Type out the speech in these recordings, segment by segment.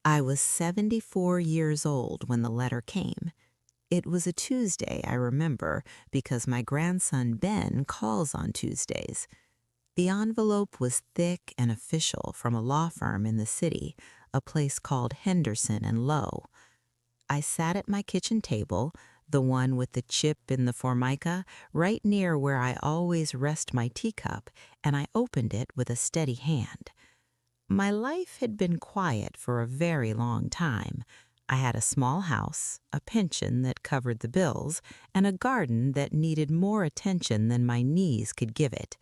I was 74 years old when the letter came. It was a Tuesday, I remember, because my grandson Ben calls on Tuesdays. The envelope was thick and official from a law firm in the city, a place called Henderson and Lowe. I sat at my kitchen table, the one with the chip in the formica, right near where I always rest my teacup, and I opened it with a steady hand. My life had been quiet for a very long time. I had a small house, a pension that covered the bills, and a garden that needed more attention than my knees could give it.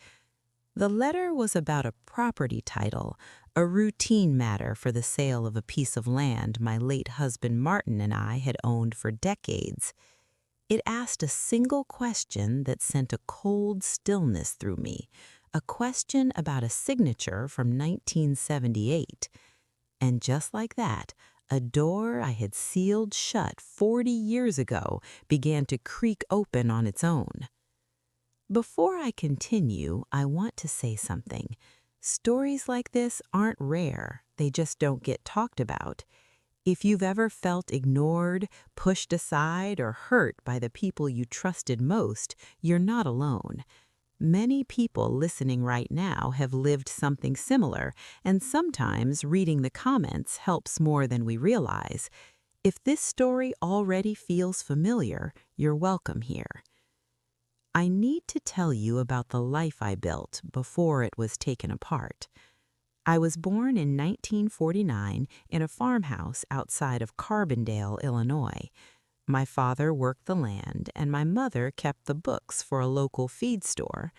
The letter was about a property title, a routine matter for the sale of a piece of land my late husband Martin and I had owned for decades. It asked a single question that sent a cold stillness through me, a question about a signature from 1978. And just like that, a door I had sealed shut 40 years ago began to creak open on its own. Before I continue, I want to say something. Stories like this aren't rare, they just don't get talked about. If you've ever felt ignored, pushed aside, or hurt by the people you trusted most, you're not alone. Many people listening right now have lived something similar, and sometimes reading the comments helps more than we realize. If this story already feels familiar, you're welcome here. I need to tell you about the life I built before it was taken apart. I was born in 1949 in a farmhouse outside of Carbondale, Illinois. My father worked the land, and my mother kept the books for a local feed store.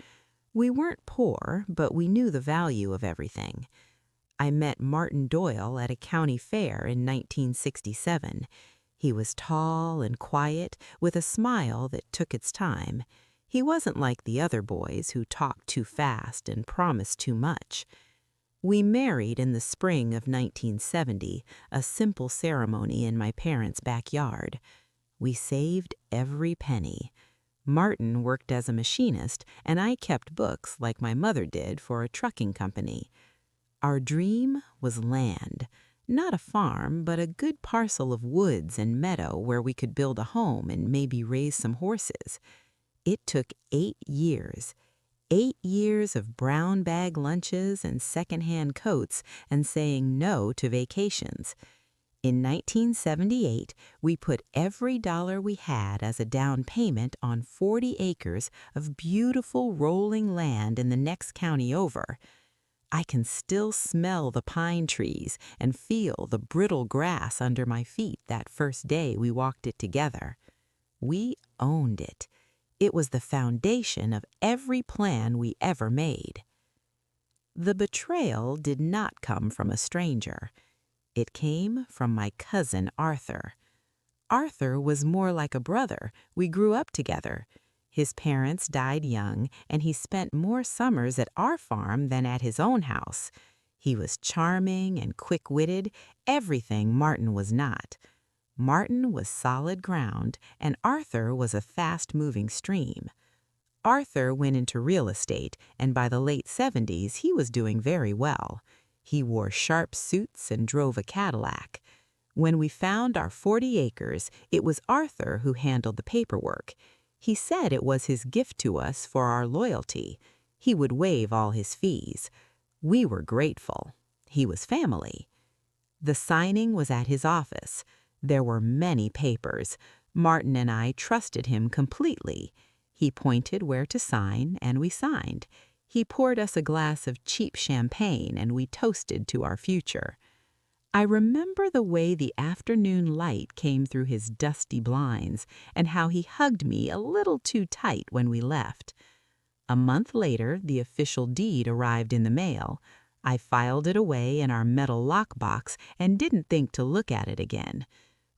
We weren't poor, but we knew the value of everything. I met Martin Doyle at a county fair in 1967. He was tall and quiet, with a smile that took its time. He wasn't like the other boys who talked too fast and promised too much. We married in the spring of 1970, a simple ceremony in my parents' backyard. We saved every penny. Martin worked as a machinist, and I kept books like my mother did for a trucking company. Our dream was land. Not a farm, but a good parcel of woods and meadow where we could build a home and maybe raise some horses. It took 8 years. 8 years of brown bag lunches and secondhand coats and saying no to vacations. In 1978, we put every dollar we had as a down payment on 40 acres of beautiful rolling land in the next county over. I can still smell the pine trees and feel the brittle grass under my feet that first day we walked it together. We owned it. It was the foundation of every plan we ever made. The betrayal did not come from a stranger. It came from my cousin Arthur. Arthur was more like a brother. We grew up together. His parents died young, and he spent more summers at our farm than at his own house. He was charming and quick-witted, everything Martin was not. Martin was solid ground, and Arthur was a fast-moving stream. Arthur went into real estate, and by the late 70s, he was doing very well. He wore sharp suits and drove a Cadillac. When we found our 40 acres, it was Arthur who handled the paperwork. He said it was his gift to us for our loyalty. He would waive all his fees. We were grateful. He was family. The signing was at his office. There were many papers. Martin and I trusted him completely. He pointed where to sign, and we signed. He poured us a glass of cheap champagne, and we toasted to our future. I remember the way the afternoon light came through his dusty blinds, and how he hugged me a little too tight when we left. A month later, the official deed arrived in the mail. I filed it away in our metal lockbox and didn't think to look at it again.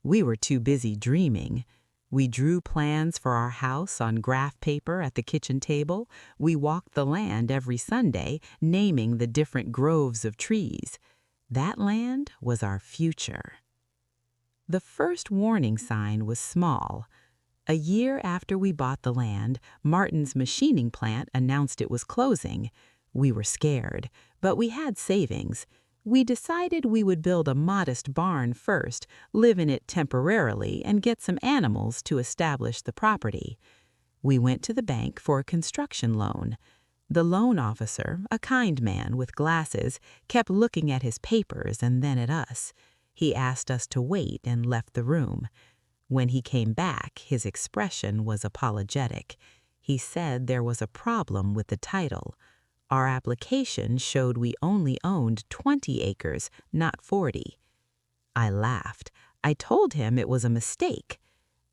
We were too busy dreaming. We drew plans for our house on graph paper at the kitchen table. We walked the land every Sunday, naming the different groves of trees. That land was our future. The first warning sign was small. A year after we bought the land, Martin's machining plant announced it was closing. We were scared, but we had savings. We decided we would build a modest barn first, live in it temporarily, and get some animals to establish the property. We went to the bank for a construction loan. The loan officer, a kind man with glasses, kept looking at his papers and then at us. He asked us to wait and left the room. When he came back, his expression was apologetic. He said there was a problem with the title. Our application showed we only owned 20 acres, not 40. I laughed. I told him it was a mistake.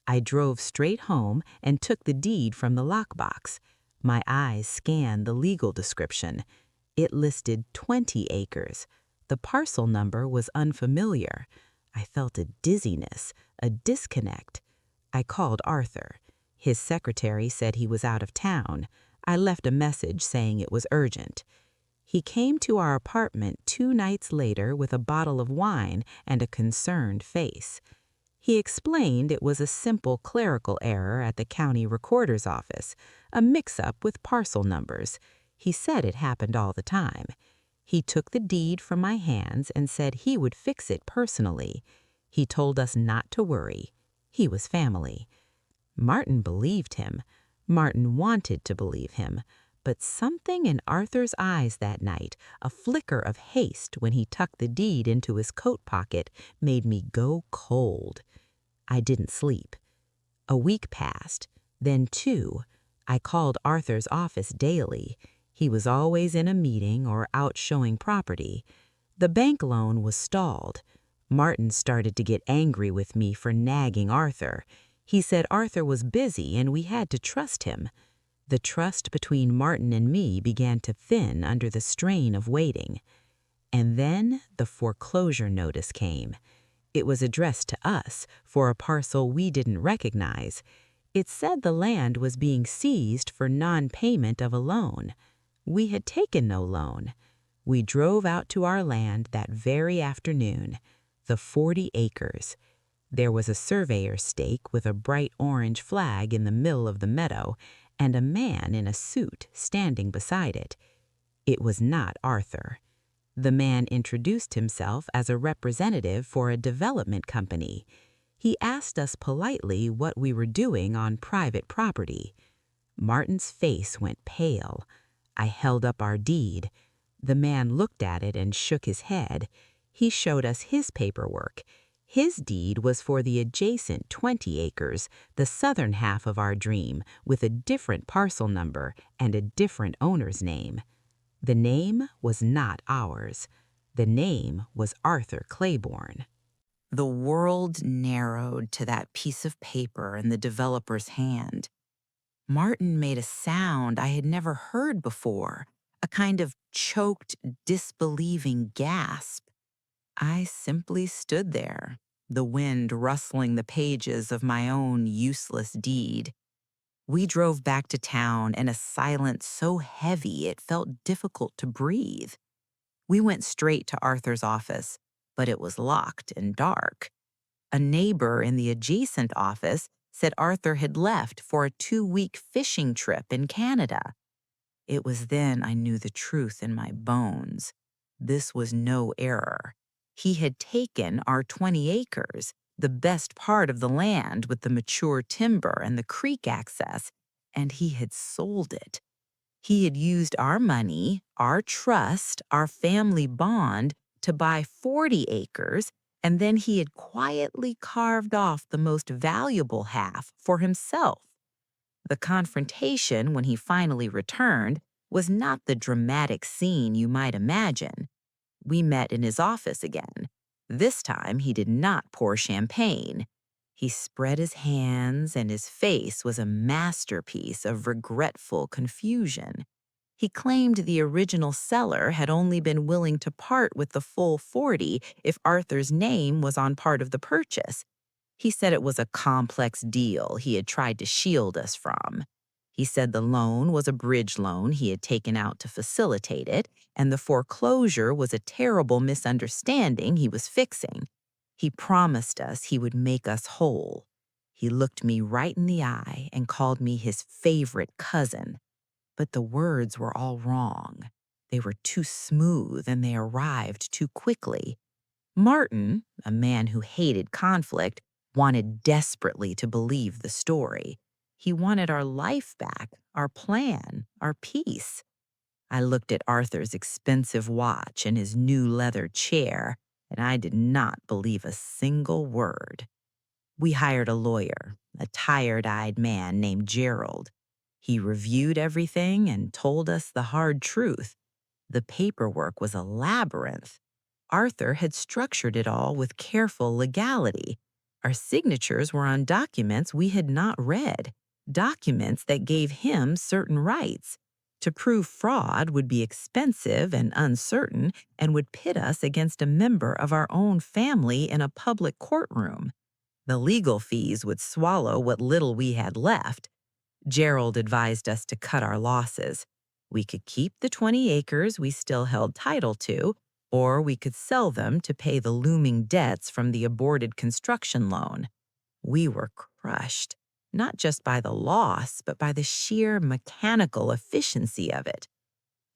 I drove straight home and took the deed from the lockbox. My eyes scanned the legal description. It listed 20 acres. The parcel number was unfamiliar. I felt a dizziness, a disconnect. I called Arthur. His secretary said he was out of town. I left a message saying it was urgent. He came to our apartment 2 nights later with a bottle of wine and a concerned face. He explained it was a simple clerical error at the county recorder's office, a mix-up with parcel numbers. He said it happened all the time. He took the deed from my hands and said he would fix it personally. He told us not to worry. He was family. Martin believed him. Martin wanted to believe him. But something in Arthur's eyes that night, a flicker of haste when he tucked the deed into his coat pocket, made me go cold. I didn't sleep. A week passed, then 2. I called Arthur's office daily. He was always in a meeting or out showing property. The bank loan was stalled. Martin started to get angry with me for nagging Arthur. He said Arthur was busy and we had to trust him. The trust between Martin and me began to thin under the strain of waiting. And then the foreclosure notice came. It was addressed to us for a parcel we didn't recognize. It said the land was being seized for non-payment of a loan. We had taken no loan. We drove out to our land that very afternoon, the 40 acres. There was a surveyor's stake with a bright orange flag in the middle of the meadow and a man in a suit standing beside it. It was not Arthur. The man introduced himself as a representative for a development company. He asked us politely what we were doing on private property. Martin's face went pale. I held up our deed. The man looked at it and shook his head. He showed us his paperwork. His deed was for the adjacent 20 acres, the southern half of our dream, with a different parcel number and a different owner's name. The name was not ours. The name was Arthur Claiborne. The world narrowed to that piece of paper in the developer's hand. Martin made a sound I had never heard before, a kind of choked, disbelieving gasp. I simply stood there, the wind rustling the pages of my own useless deed. We drove back to town in a silence so heavy it felt difficult to breathe. We went straight to Arthur's office, but it was locked and dark. A neighbor in the adjacent office said Arthur had left for a 2-week fishing trip in Canada. It was then I knew the truth in my bones. This was no error. He had taken our 20 acres, the best part of the land with the mature timber and the creek access, and he had sold it. He had used our money, our trust, our family bond to buy 40 acres, and then he had quietly carved off the most valuable half for himself. The confrontation, when he finally returned, was not the dramatic scene you might imagine. We met in his office again. This time he did not pour champagne. He spread his hands, and his face was a masterpiece of regretful confusion. He claimed the original seller had only been willing to part with the full 40 if Arthur's name was on part of the purchase. He said it was a complex deal he had tried to shield us from. He said the loan was a bridge loan he had taken out to facilitate it, and the foreclosure was a terrible misunderstanding he was fixing. He promised us he would make us whole. He looked me right in the eye and called me his favorite cousin. But the words were all wrong. They were too smooth and they arrived too quickly. Martin, a man who hated conflict, wanted desperately to believe the story. He wanted our life back, our plan, our peace. I looked at Arthur's expensive watch and his new leather chair, and I did not believe a single word. We hired a lawyer, a tired eyed man named Gerald. He reviewed everything and told us the hard truth. The paperwork was a labyrinth. Arthur had structured it all with careful legality. Our signatures were on documents we had not read, documents that gave him certain rights. To prove fraud would be expensive and uncertain and would pit us against a member of our own family in a public courtroom. The legal fees would swallow what little we had left. Gerald advised us to cut our losses. We could keep the 20 acres we still held title to, or we could sell them to pay the looming debts from the aborted construction loan. We were crushed, not just by the loss, but by the sheer mechanical efficiency of it.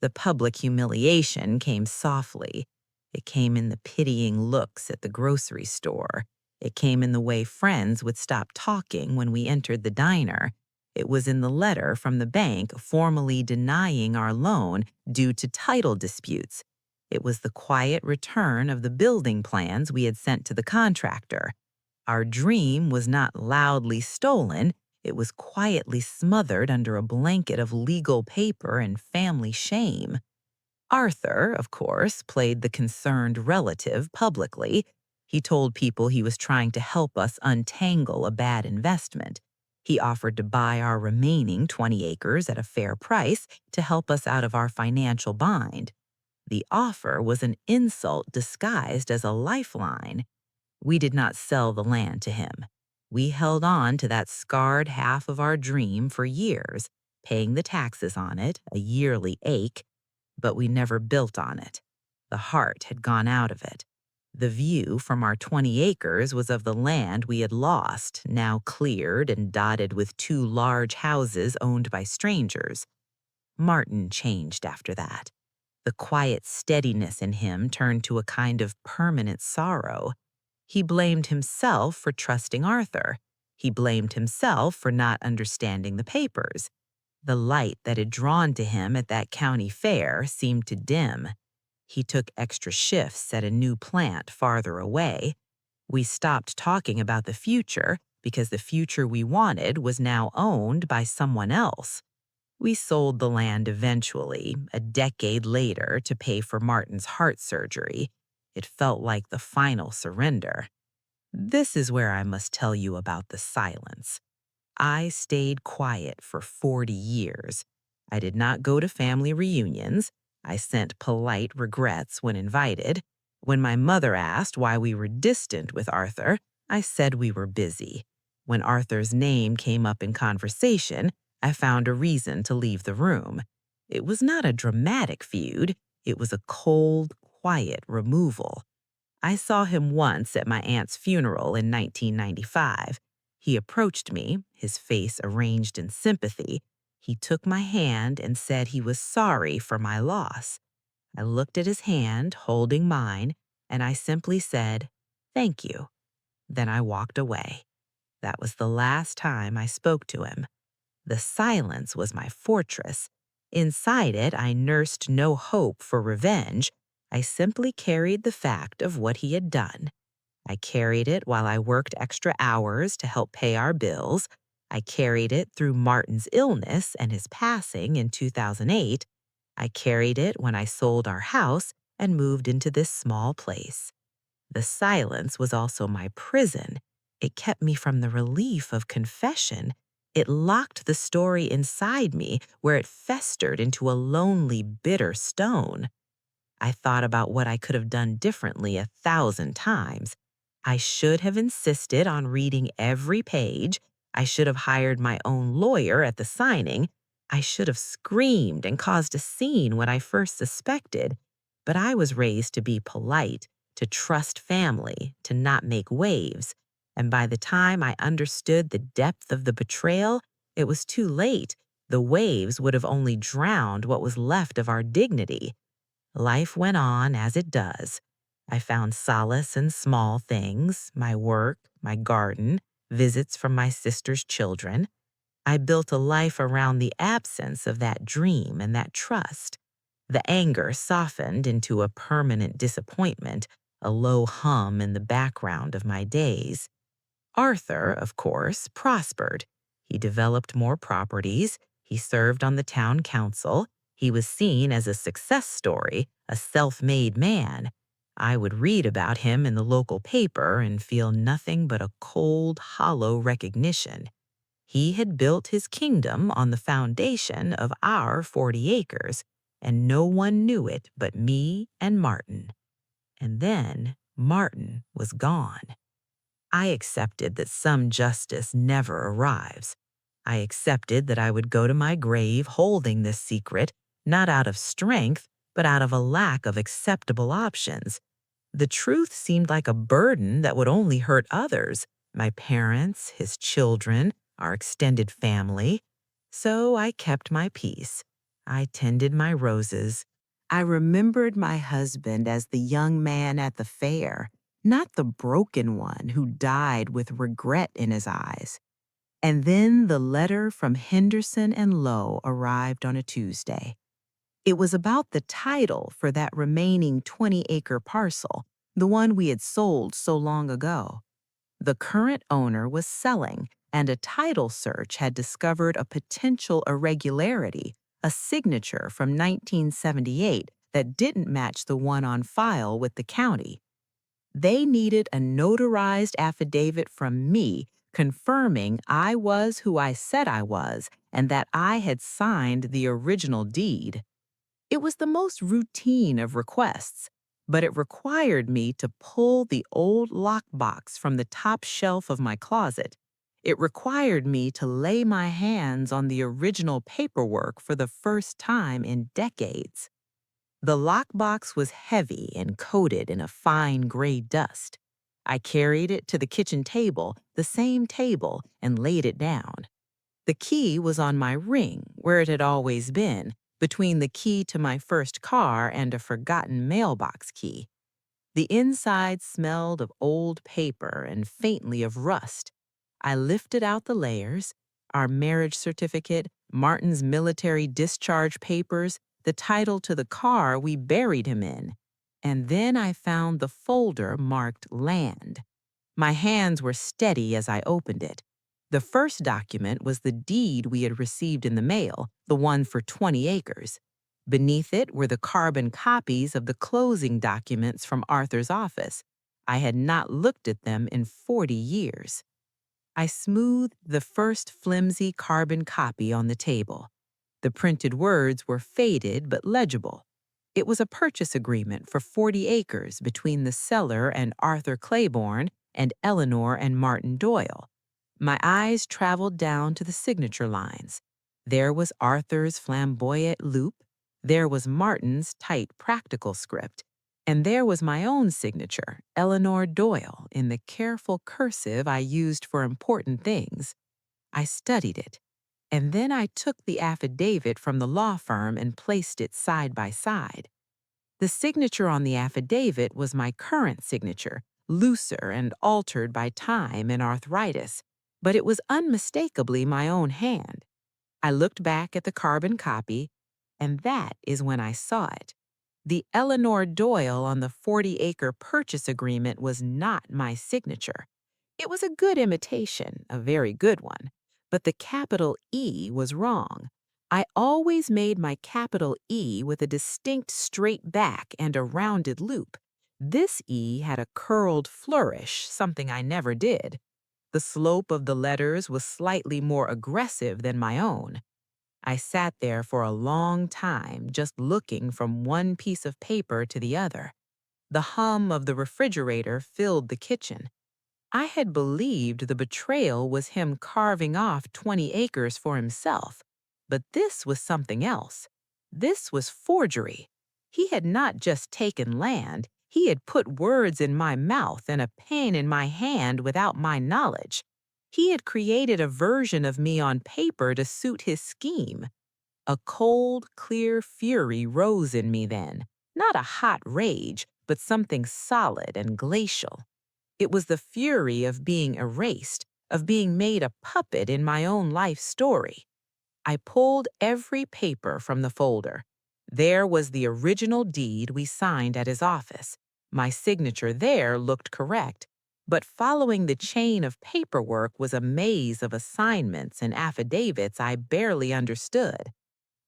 The public humiliation came softly. It came in the pitying looks at the grocery store. It came in the way friends would stop talking when we entered the diner. It was in the letter from the bank formally denying our loan due to title disputes. It was the quiet return of the building plans we had sent to the contractor. Our dream was not loudly stolen, it was quietly smothered under a blanket of legal paper and family shame. Arthur, of course, played the concerned relative publicly. He told people he was trying to help us untangle a bad investment. He offered to buy our remaining 20 acres at a fair price to help us out of our financial bind. The offer was an insult disguised as a lifeline. We did not sell the land to him. We held on to that scarred half of our dream for years, paying the taxes on it, a yearly ache, but we never built on it. The heart had gone out of it. The view from our 20 acres was of the land we had lost, now cleared and dotted with 2 large houses owned by strangers. Martin changed after that. The quiet steadiness in him turned to a kind of permanent sorrow. He blamed himself for trusting Arthur. He blamed himself for not understanding the papers. The light that had drawn to him at that county fair seemed to dim. He took extra shifts at a new plant farther away. We stopped talking about the future because the future we wanted was now owned by someone else. We sold the land eventually, a decade later, to pay for Martin's heart surgery. It felt like the final surrender. This is where I must tell you about the silence. I stayed quiet for 40 years. I did not go to family reunions. I sent polite regrets when invited. When my mother asked why we were distant with Arthur, I said we were busy. When Arthur's name came up in conversation, I found a reason to leave the room. It was not a dramatic feud. It was a cold, quiet removal. I saw him once at my aunt's funeral in 1995. He approached me, his face arranged in sympathy. He took my hand and said he was sorry for my loss. I looked at his hand, holding mine, and I simply said, "Thank you." Then I walked away. That was the last time I spoke to him. The silence was my fortress. Inside it, I nursed no hope for revenge. I simply carried the fact of what he had done. I carried it while I worked extra hours to help pay our bills. I carried it through Martin's illness and his passing in 2008. I carried it when I sold our house and moved into this small place. The silence was also my prison. It kept me from the relief of confession. It locked the story inside me where it festered into a lonely, bitter stone. I thought about what I could have done differently 1,000 times. I should have insisted on reading every page. I should have hired my own lawyer at the signing. I should have screamed and caused a scene when I first suspected. But I was raised to be polite, to trust family, to not make waves. And by the time I understood the depth of the betrayal, it was too late. The waves would have only drowned what was left of our dignity. Life went on as it does. I found solace in small things, my work, my garden, visits from my sister's children. I built a life around the absence of that dream and that trust. The anger softened into a permanent disappointment, a low hum in the background of my days. Arthur, of course, prospered. He developed more properties. He served on the town council. He was seen as a success story, a self-made man. I would read about him in the local paper and feel nothing but a cold, hollow recognition. He had built his kingdom on the foundation of our 40 acres, and no one knew it but me and Martin. And then Martin was gone. I accepted that some justice never arrives. I accepted that I would go to my grave holding this secret, not out of strength, but out of a lack of acceptable options. The truth seemed like a burden that would only hurt others, my parents, his children, our extended family. So I kept my peace. I tended my roses. I remembered my husband as the young man at the fair, not the broken one who died with regret in his eyes. And then the letter from Henderson and Lowe arrived on a Tuesday. It was about the title for that remaining 20-acre parcel, the one we had sold so long ago. The current owner was selling, and a title search had discovered a potential irregularity, a signature from 1978 that didn't match the one on file with the county. They needed a notarized affidavit from me confirming I was who I said I was and that I had signed the original deed. It was the most routine of requests, but it required me to pull the old lockbox from the top shelf of my closet. It required me to lay my hands on the original paperwork for the first time in decades. The lockbox was heavy and coated in a fine gray dust. I carried it to the kitchen table, the same table, and laid it down. The key was on my ring, where it had always been, between the key to my first car and a forgotten mailbox key. The inside smelled of old paper and faintly of rust. I lifted out the layers, our marriage certificate, Martin's military discharge papers, the title to the car we buried him in. And then I found the folder marked Land. My hands were steady as I opened it. The first document was the deed we had received in the mail, the one for 20 acres. Beneath it were the carbon copies of the closing documents from Arthur's office. I had not looked at them in 40 years. I smoothed the first flimsy carbon copy on the table. The printed words were faded but legible. It was a purchase agreement for 40 acres between the seller and Arthur Claiborne and Eleanor and Martin Doyle. My eyes traveled down to the signature lines. There was Arthur's flamboyant loop, there was Martin's tight practical script, and there was my own signature, Eleanor Doyle, in the careful cursive I used for important things. I studied it, and then I took the affidavit from the law firm and placed it side by side. The signature on the affidavit was my current signature, looser and altered by time and arthritis, but it was unmistakably my own hand. I looked back at the carbon copy, and that is when I saw it. The Eleanor Doyle on the 40-acre purchase agreement was not my signature. It was a good imitation, a very good one, but the capital E was wrong. I always made my capital E with a distinct straight back and a rounded loop. This E had a curled flourish, something I never did. The slope of the letters was slightly more aggressive than my own. I sat there for a long time just looking from one piece of paper to the other. The hum of the refrigerator filled the kitchen. I had believed the betrayal was him carving off 20 acres for himself, but this was something else. This was forgery. He had not just taken land, he had put words in my mouth and a pen in my hand without my knowledge. He had created a version of me on paper to suit his scheme. A cold, clear fury rose in me then, Not a hot rage, but something solid and glacial. It was the fury of being erased, of being made a puppet in my own life story. I pulled every paper from the folder. There was the original deed we signed at his office. My signature there looked correct, but following the chain of paperwork was a maze of assignments and affidavits I barely understood.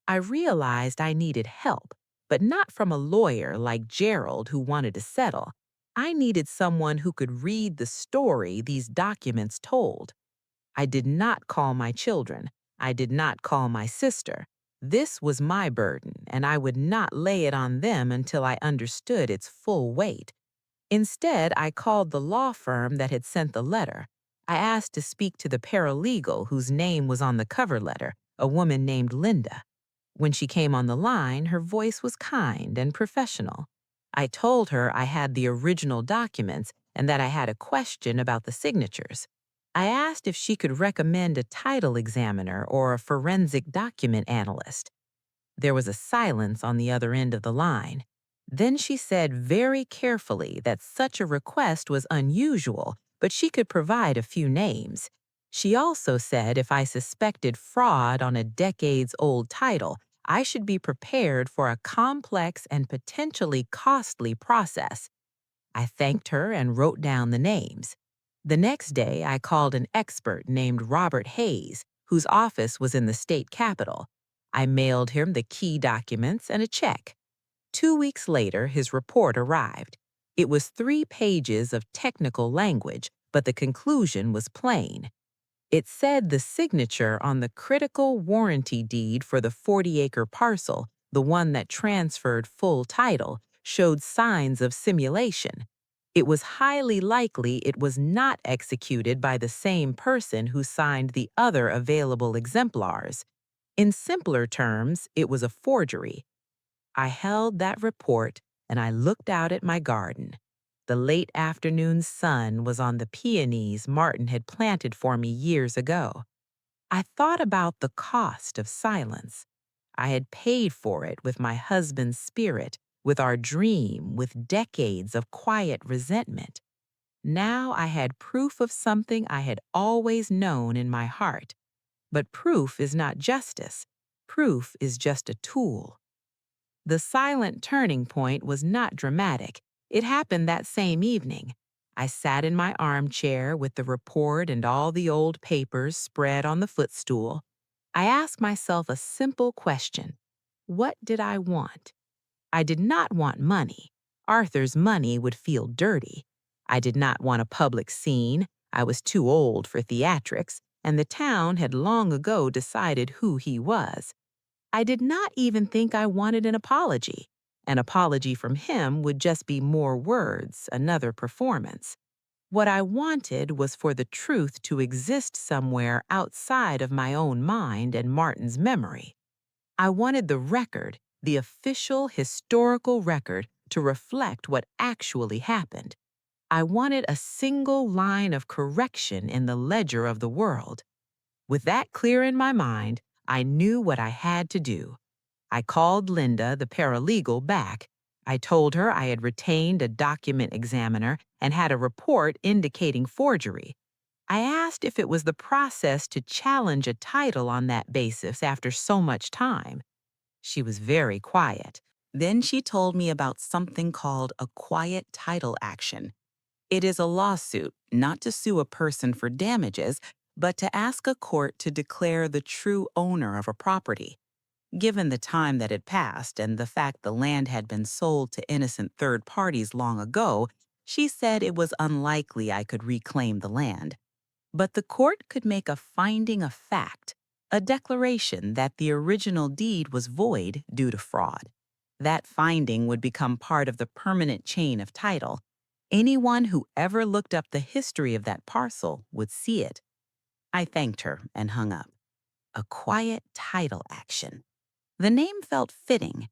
I realized I needed help, but not from a lawyer like Gerald who wanted to settle. I needed someone who could read the story these documents told. I did not call my children. I did not call my sister. This was my burden, and I would not lay it on them until I understood its full weight. Instead, I called the law firm that had sent the letter. I asked to speak to the paralegal whose name was on the cover letter, a woman named Linda. When she came on the line, her voice was kind and professional. I told her I had the original documents and that I had a question about the signatures. I asked if she could recommend a title examiner or a forensic document analyst. There was a silence on the other end of the line. Then she said very carefully that such a request was unusual, but she could provide a few names. She also said if I suspected fraud on a decades-old title, I should be prepared for a complex and potentially costly process. I thanked her and wrote down the names. The next day, I called an expert named Robert Hayes, whose office was in the state capitol. I mailed him the key documents and a check. 2 weeks later, his report arrived. It was 3 pages of technical language, but the conclusion was plain. It said the signature on the critical warranty deed for the 40-acre parcel, the one that transferred full title, showed signs of simulation. It was highly likely it was not executed by the same person who signed the other available exemplars. In simpler terms, it was a forgery. I held that report and I looked out at my garden. The late afternoon sun was on the peonies Martin had planted for me years ago. I thought about the cost of silence. I had paid for it with my husband's spirit, with our dream, with decades of quiet resentment. Now I had proof of something I had always known in my heart. But proof is not justice. Proof is just a tool. The silent turning point was not dramatic. It happened that same evening. I sat in my armchair with the report and all the old papers spread on the footstool. I asked myself a simple question. What did I want? I did not want money. Arthur's money would feel dirty. I did not want a public scene. I was too old for theatrics, and the town had long ago decided who he was. I did not even think I wanted an apology. An apology from him would just be more words, another performance. What I wanted was for the truth to exist somewhere outside of my own mind and Martin's memory. I wanted the record, the official historical record, to reflect what actually happened. I wanted a single line of correction in the ledger of the world. With that clear in my mind, I knew what I had to do. I called Linda, the paralegal, back. I told her I had retained a document examiner and had a report indicating forgery. I asked if it was the process to challenge a title on that basis after so much time. She was very quiet. Then she told me about something called a quiet title action. It is a lawsuit, not to sue a person for damages, but to ask a court to declare the true owner of a property. Given the time that had passed and the fact the land had been sold to innocent third parties long ago, she said it was unlikely I could reclaim the land. But the court could make a finding of fact, a declaration that the original deed was void due to fraud. That finding would become part of the permanent chain of title. Anyone who ever looked up the history of that parcel would see it. I thanked her and hung up. A quiet title action. The name felt fitting.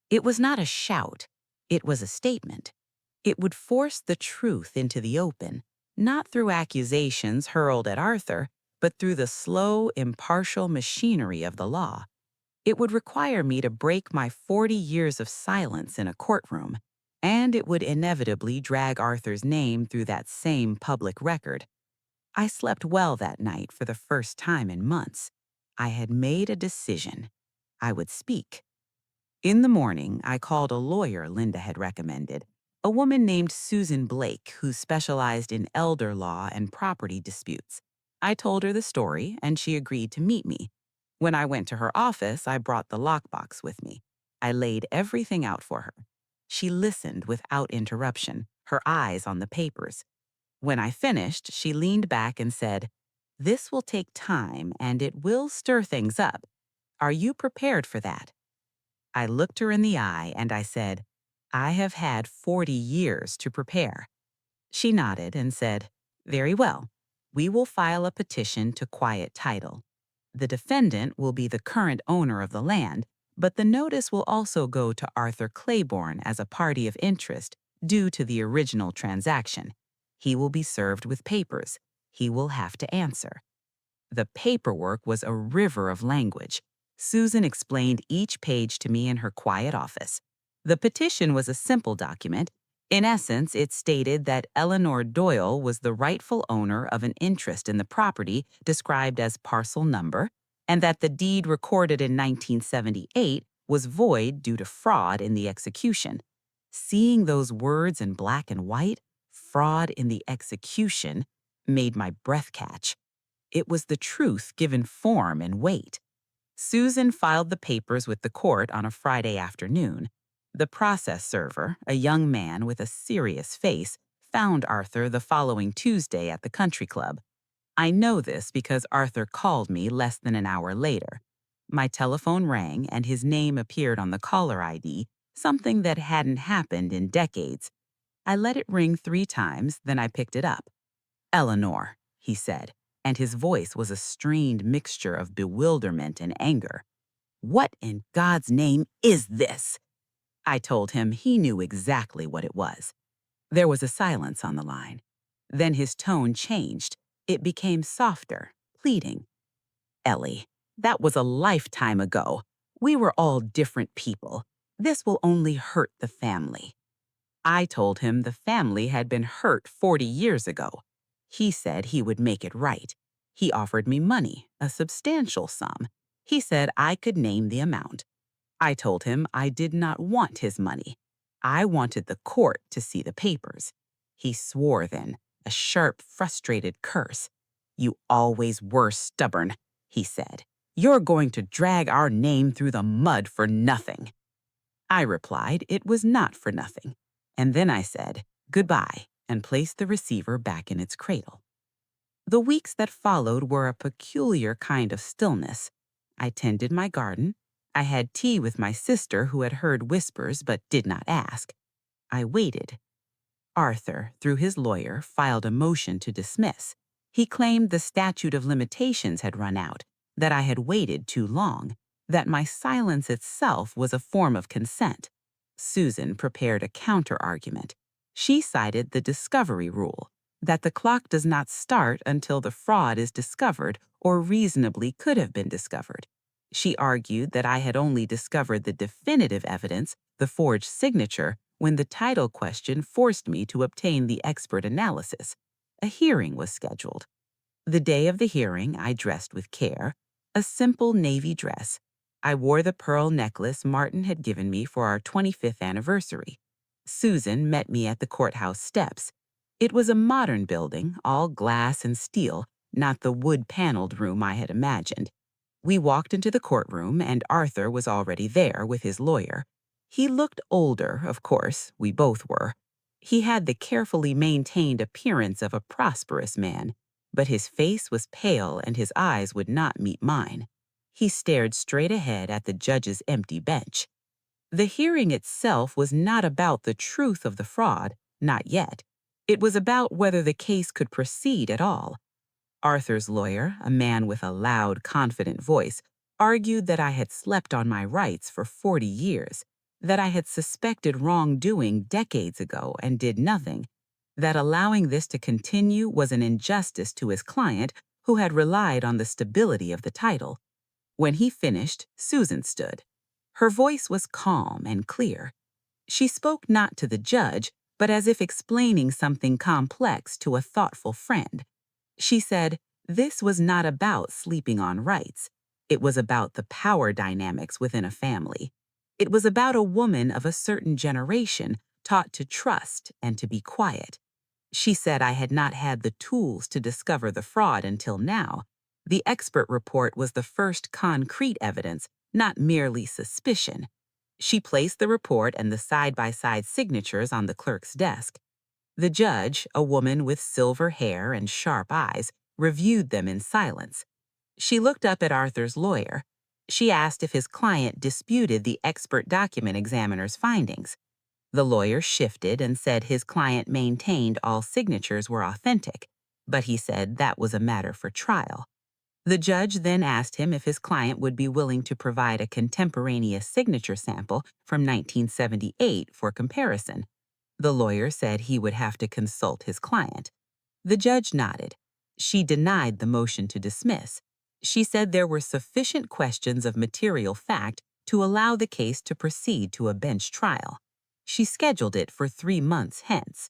It was not a shout. It was a statement. It would force the truth into the open, not through accusations hurled at Arthur, but through the slow, impartial machinery of the law. It would require me to break my 40 years of silence in a courtroom, and it would inevitably drag Arthur's name through that same public record. I slept well that night for the first time in months. I had made a decision. I would speak. In the morning, I called a lawyer Linda had recommended, a woman named Susan Blake who specialized in elder law and property disputes. I told her the story, and she agreed to meet me. When I went to her office, I brought the lockbox with me. I laid everything out for her. She listened without interruption, her eyes on the papers. When I finished, she leaned back and said, "This will take time and it will stir things up. Are you prepared for that?" I looked her in the eye and I said, "I have had 40 years to prepare." She nodded and said, "Very well. We will file a petition to quiet title. The defendant will be the current owner of the land, but the notice will also go to Arthur Claiborne as a party of interest due to the original transaction. He will be served with papers. He will have to answer." The paperwork was a river of language. Susan explained each page to me in her quiet office. The petition was a simple document. In essence, it stated that Eleanor Doyle was the rightful owner of an interest in the property described as parcel number, and that the deed recorded in 1978 was void due to fraud in the execution. Seeing those words in black and white, fraud in the execution, made my breath catch. It was the truth given form and weight. Susan filed the papers with the court on a Friday afternoon. The process server, a young man with a serious face, found Arthur the following Tuesday at the country club. I know this because Arthur called me less than an hour later. My telephone rang and his name appeared on the caller ID, something that hadn't happened in decades. I let it ring 3 times, then I picked it up. "Eleanor," he said, and his voice was a strained mixture of bewilderment and anger. "What in God's name is this?" I told him he knew exactly what it was. There was a silence on the line. Then his tone changed. It became softer, pleading. "Ellie, that was a lifetime ago. We were all different people. This will only hurt the family." I told him the family had been hurt 40 years ago. He said he would make it right. He offered me money, a substantial sum. He said I could name the amount. I told him I did not want his money. I wanted the court to see the papers. He swore then, a sharp, frustrated curse. "You always were stubborn," he said. "You're going to drag our name through the mud for nothing." I replied it was not for nothing. And then I said, "Goodbye," and placed the receiver back in its cradle. The weeks that followed were a peculiar kind of stillness. I tended my garden. I had tea with my sister who had heard whispers but did not ask. I waited. Arthur, through his lawyer, filed a motion to dismiss. He claimed the statute of limitations had run out, that I had waited too long, that my silence itself was a form of consent. Susan prepared a counter-argument. She cited the discovery rule, that the clock does not start until the fraud is discovered or reasonably could have been discovered. She argued that I had only discovered the definitive evidence, the forged signature, when the title question forced me to obtain the expert analysis. A hearing was scheduled. The day of the hearing, I dressed with care, a simple navy dress. I wore the pearl necklace Martin had given me for our 25th anniversary. Susan met me at the courthouse steps. It was a modern building, all glass and steel, not the wood-paneled room I had imagined. We walked into the courtroom, and Arthur was already there with his lawyer. He looked older, of course, we both were. He had the carefully maintained appearance of a prosperous man, but his face was pale and his eyes would not meet mine. He stared straight ahead at the judge's empty bench. The hearing itself was not about the truth of the fraud, not yet. It was about whether the case could proceed at all. Arthur's lawyer, a man with a loud, confident voice, argued that I had slept on my rights for 40 years, that I had suspected wrongdoing decades ago and did nothing, that allowing this to continue was an injustice to his client who had relied on the stability of the title. When he finished, Susan stood. Her voice was calm and clear. She spoke not to the judge, but as if explaining something complex to a thoughtful friend. She said, this was not about sleeping on rights. It was about the power dynamics within a family. It was about a woman of a certain generation taught to trust and to be quiet. She said I had not had the tools to discover the fraud until now. The expert report was the first concrete evidence, not merely suspicion. She placed the report and the side-by-side signatures on the clerk's desk. The judge, a woman with silver hair and sharp eyes, reviewed them in silence. She looked up at Arthur's lawyer. She asked if his client disputed the expert document examiner's findings. The lawyer shifted and said his client maintained all signatures were authentic, but he said that was a matter for trial. The judge then asked him if his client would be willing to provide a contemporaneous signature sample from 1978 for comparison. The lawyer said he would have to consult his client. The judge nodded. She denied the motion to dismiss. She said there were sufficient questions of material fact to allow the case to proceed to a bench trial. She scheduled it for 3 months hence.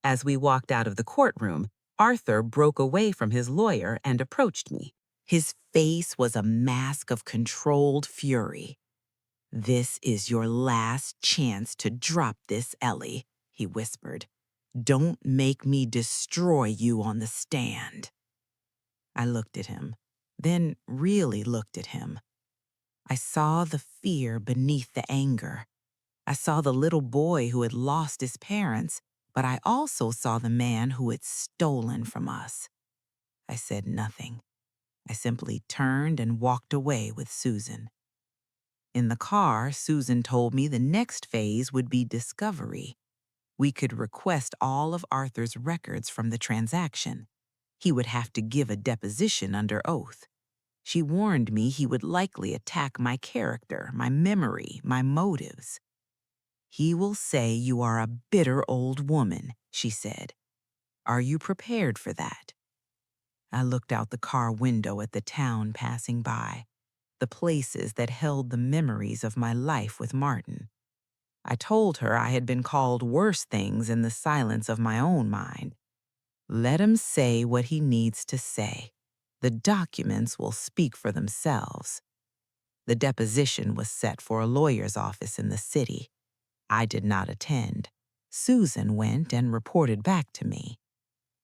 As we walked out of the courtroom, Arthur broke away from his lawyer and approached me. His face was a mask of controlled fury. "This is your last chance to drop this, Ellie," he whispered. "Don't make me destroy you on the stand." I looked at him, then really looked at him. I saw the fear beneath the anger. I saw the little boy who had lost his parents, but I also saw the man who had stolen from us. I said nothing. I simply turned and walked away with Susan. In the car, Susan told me the next phase would be discovery. We could request all of Arthur's records from the transaction. He would have to give a deposition under oath. She warned me he would likely attack my character, my memory, my motives. "He will say you are a bitter old woman," she said. "Are you prepared for that?" I looked out the car window at the town passing by, the places that held the memories of my life with Martin. I told her I had been called worse things in the silence of my own mind. Let him say what he needs to say. The documents will speak for themselves. The deposition was set for a lawyer's office in the city. I did not attend. Susan went and reported back to me.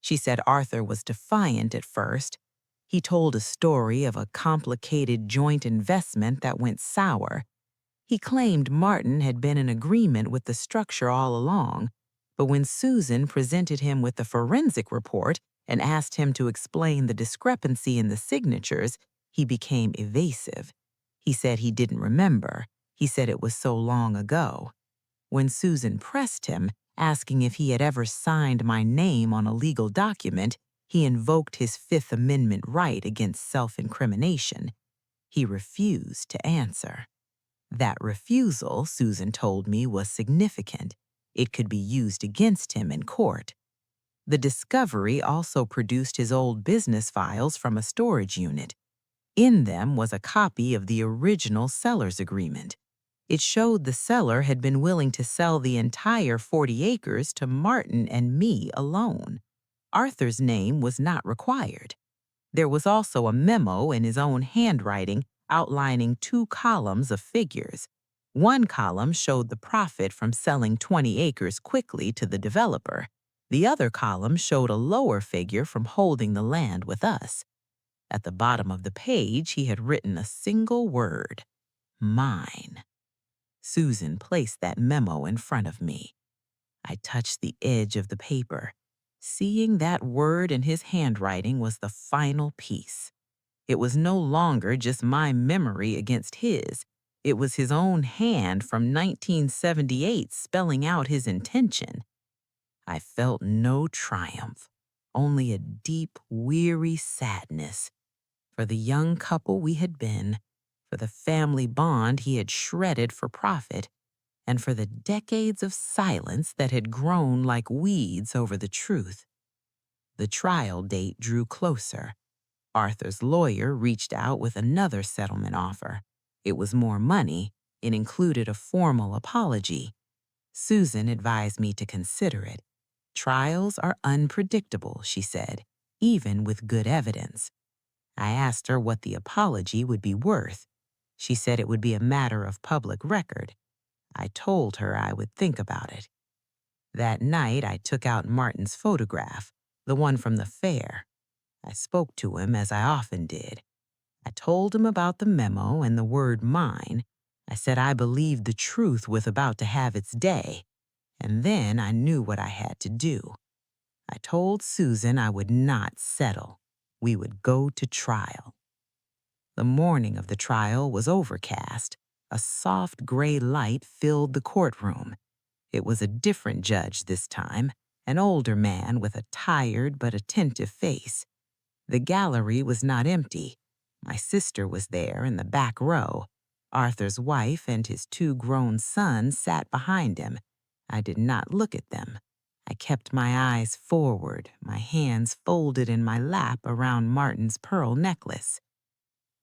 She said Arthur was defiant at first. He told a story of a complicated joint investment that went sour. He claimed Martin had been in agreement with the structure all along, but when Susan presented him with the forensic report and asked him to explain the discrepancy in the signatures, he became evasive. He said he didn't remember. He said it was so long ago. When Susan pressed him, asking if he had ever signed my name on a legal document, he invoked his Fifth Amendment right against self-incrimination. He refused to answer. That refusal, Susan told me, was significant. It could be used against him in court. The discovery also produced his old business files from a storage unit. In them was a copy of the original seller's agreement. It showed the seller had been willing to sell the entire 40 acres to Martin and me alone. Arthur's name was not required. There was also a memo in his own handwriting outlining 2 columns of figures. One column showed the profit from selling 20 acres quickly to the developer. The other column showed a lower figure from holding the land with us. At the bottom of the page, he had written a single word: mine. Susan placed that memo in front of me. I touched the edge of the paper. Seeing that word in his handwriting was the final piece. It was no longer just my memory against his. It was his own hand from 1978 spelling out his intention. I felt no triumph, only a deep, weary sadness for the young couple we had been, for the family bond he had shredded for profit, and for the decades of silence that had grown like weeds over the truth. The trial date drew closer. Arthur's lawyer reached out with another settlement offer. It was more money. It included a formal apology. Susan advised me to consider it. Trials are unpredictable, she said, even with good evidence. I asked her what the apology would be worth. She said it would be a matter of public record. I told her I would think about it. That night, I took out Martin's photograph, the one from the fair. I spoke to him as I often did. I told him about the memo and the word mine. I said I believed the truth was about to have its day, and then I knew what I had to do. I told Susan I would not settle. We would go to trial. The morning of the trial was overcast. A soft gray light filled the courtroom. It was a different judge this time, an older man with a tired but attentive face. The gallery was not empty. My sister was there in the back row. Arthur's wife and his two grown sons sat behind him. I did not look at them. I kept my eyes forward, my hands folded in my lap around Martin's pearl necklace.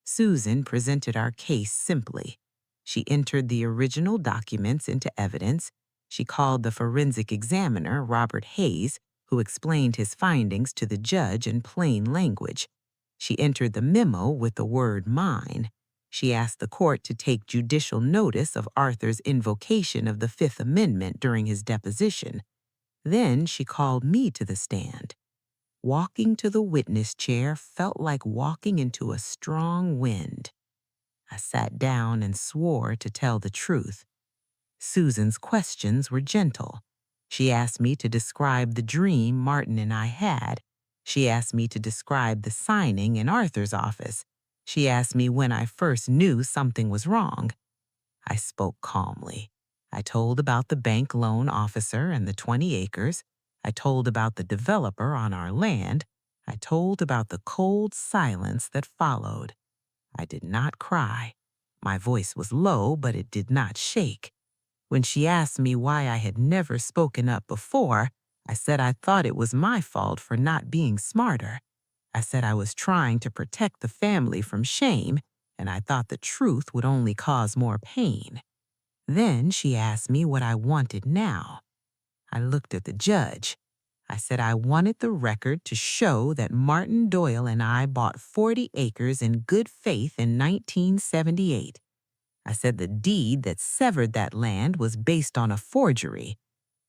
Susan presented our case simply. She entered the original documents into evidence. She called the forensic examiner, Robert Hayes, who explained his findings to the judge in plain language. She entered the memo with the word mine. She asked the court to take judicial notice of Arthur's invocation of the Fifth Amendment during his deposition. Then she called me to the stand. Walking to the witness chair felt like walking into a strong wind. I sat down and swore to tell the truth. Susan's questions were gentle. She asked me to describe the dream Martin and I had. She asked me to describe the signing in Arthur's office. She asked me when I first knew something was wrong. I spoke calmly. I told about the bank loan officer and the 20 acres. I told about the developer on our land. I told about the cold silence that followed. I did not cry. My voice was low, but it did not shake. When she asked me why I had never spoken up before, I said I thought it was my fault for not being smarter. I said I was trying to protect the family from shame, and I thought the truth would only cause more pain. Then she asked me what I wanted now. I looked at the judge. I said I wanted the record to show that Martin Doyle and I bought 40 acres in good faith in 1978. I said the deed that severed that land was based on a forgery.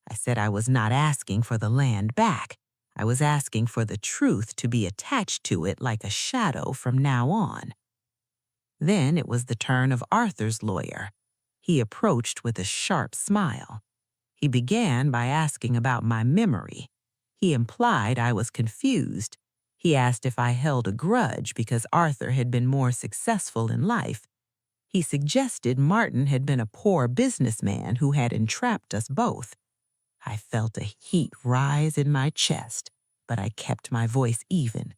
I said I was not asking for the land back. I was asking for the truth to be attached to it like a shadow from now on. Then it was the turn of Arthur's lawyer. He approached with a sharp smile. He began by asking about my memory. He implied I was confused. He asked if I held a grudge because Arthur had been more successful in life. He suggested Martin had been a poor businessman who had entrapped us both. I felt a heat rise in my chest, but I kept my voice even.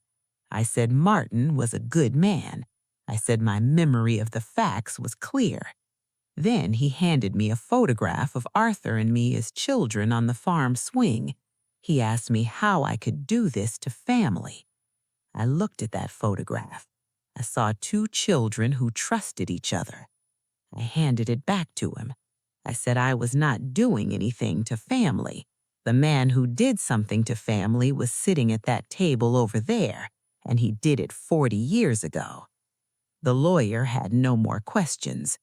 I said Martin was a good man. I said my memory of the facts was clear. Then he handed me a photograph of Arthur and me as children on the farm swing. He asked me how I could do this to family. I looked at that photograph. I saw two children who trusted each other. I handed it back to him. I said I was not doing anything to family. The man who did something to family was sitting at that table over there, and he did it 40 years ago. The lawyer had no more questions.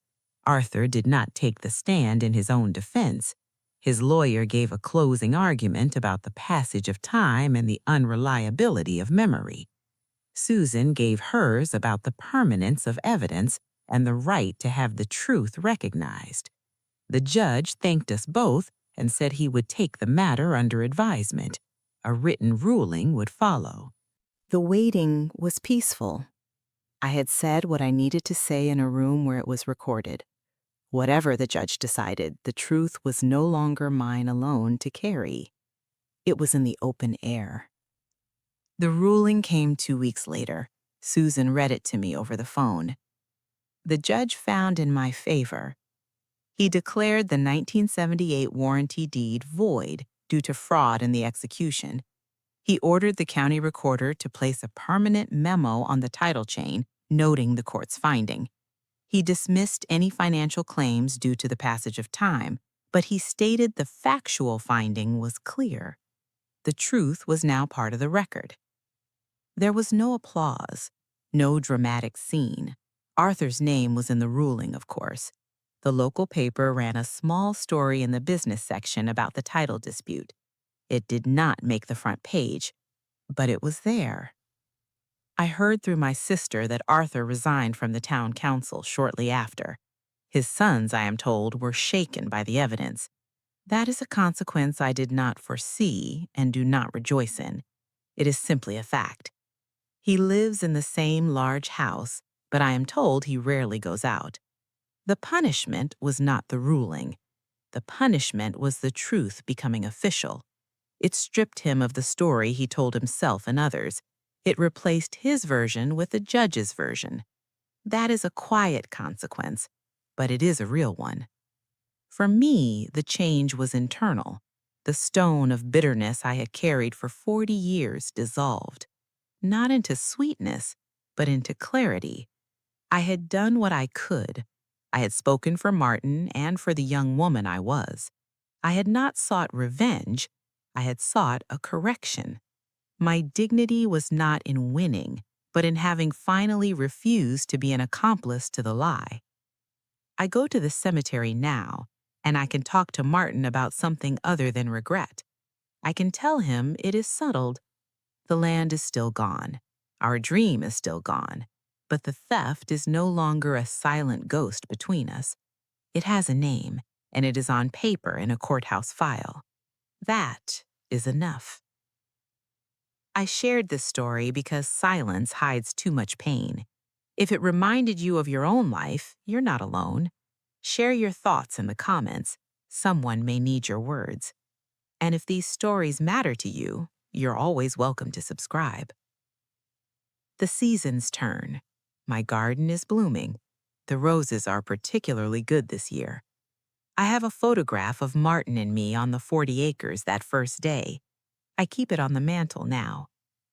Arthur did not take the stand in his own defense. His lawyer gave a closing argument about the passage of time and the unreliability of memory. Susan gave hers about the permanence of evidence and the right to have the truth recognized. The judge thanked us both and said he would take the matter under advisement. A written ruling would follow. The waiting was peaceful. I had said what I needed to say in a room where it was recorded. Whatever the judge decided, the truth was no longer mine alone to carry. It was in the open air. The ruling came 2 weeks later. Susan read it to me over the phone. The judge found in my favor. He declared the 1978 warranty deed void due to fraud in the execution. He ordered the county recorder to place a permanent memo on the title chain noting the court's finding. He dismissed any financial claims due to the passage of time, but he stated the factual finding was clear. The truth was now part of the record. There was no applause, no dramatic scene. Arthur's name was in the ruling, of course. The local paper ran a small story in the business section about the title dispute. It did not make the front page, but it was there. I heard through my sister that Arthur resigned from the town council shortly after. His sons, I am told, were shaken by the evidence. That is a consequence I did not foresee and do not rejoice in. It is simply a fact. He lives in the same large house, but I am told he rarely goes out. The punishment was not the ruling. The punishment was the truth becoming official. It stripped him of the story he told himself and others. It replaced his version with the judge's version. That is a quiet consequence, but it is a real one. For me, the change was internal. The stone of bitterness I had carried for 40 years dissolved, not into sweetness, but into clarity. I had done what I could. I had spoken for Martin and for the young woman I was. I had not sought revenge. I had sought a correction. My dignity was not in winning, but in having finally refused to be an accomplice to the lie. I go to the cemetery now, and I can talk to Martin about something other than regret. I can tell him it is settled. The land is still gone. Our dream is still gone. But the theft is no longer a silent ghost between us. It has a name, and it is on paper in a courthouse file. That is enough. I shared this story because silence hides too much pain. If it reminded you of your own life, you're not alone. Share your thoughts in the comments. Someone may need your words. And if these stories matter to you, you're always welcome to subscribe. The seasons turn. My garden is blooming. The roses are particularly good this year. I have a photograph of Martin and me on the 40 acres that first day. I keep it on the mantle now.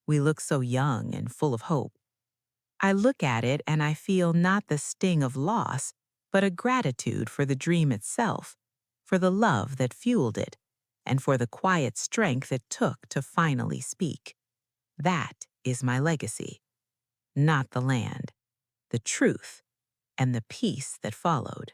We look so young and full of hope. I look at it and I feel not the sting of loss, but a gratitude for the dream itself, for the love that fueled it, and for the quiet strength it took to finally speak. That is my legacy. Not the land, the truth, and the peace that followed.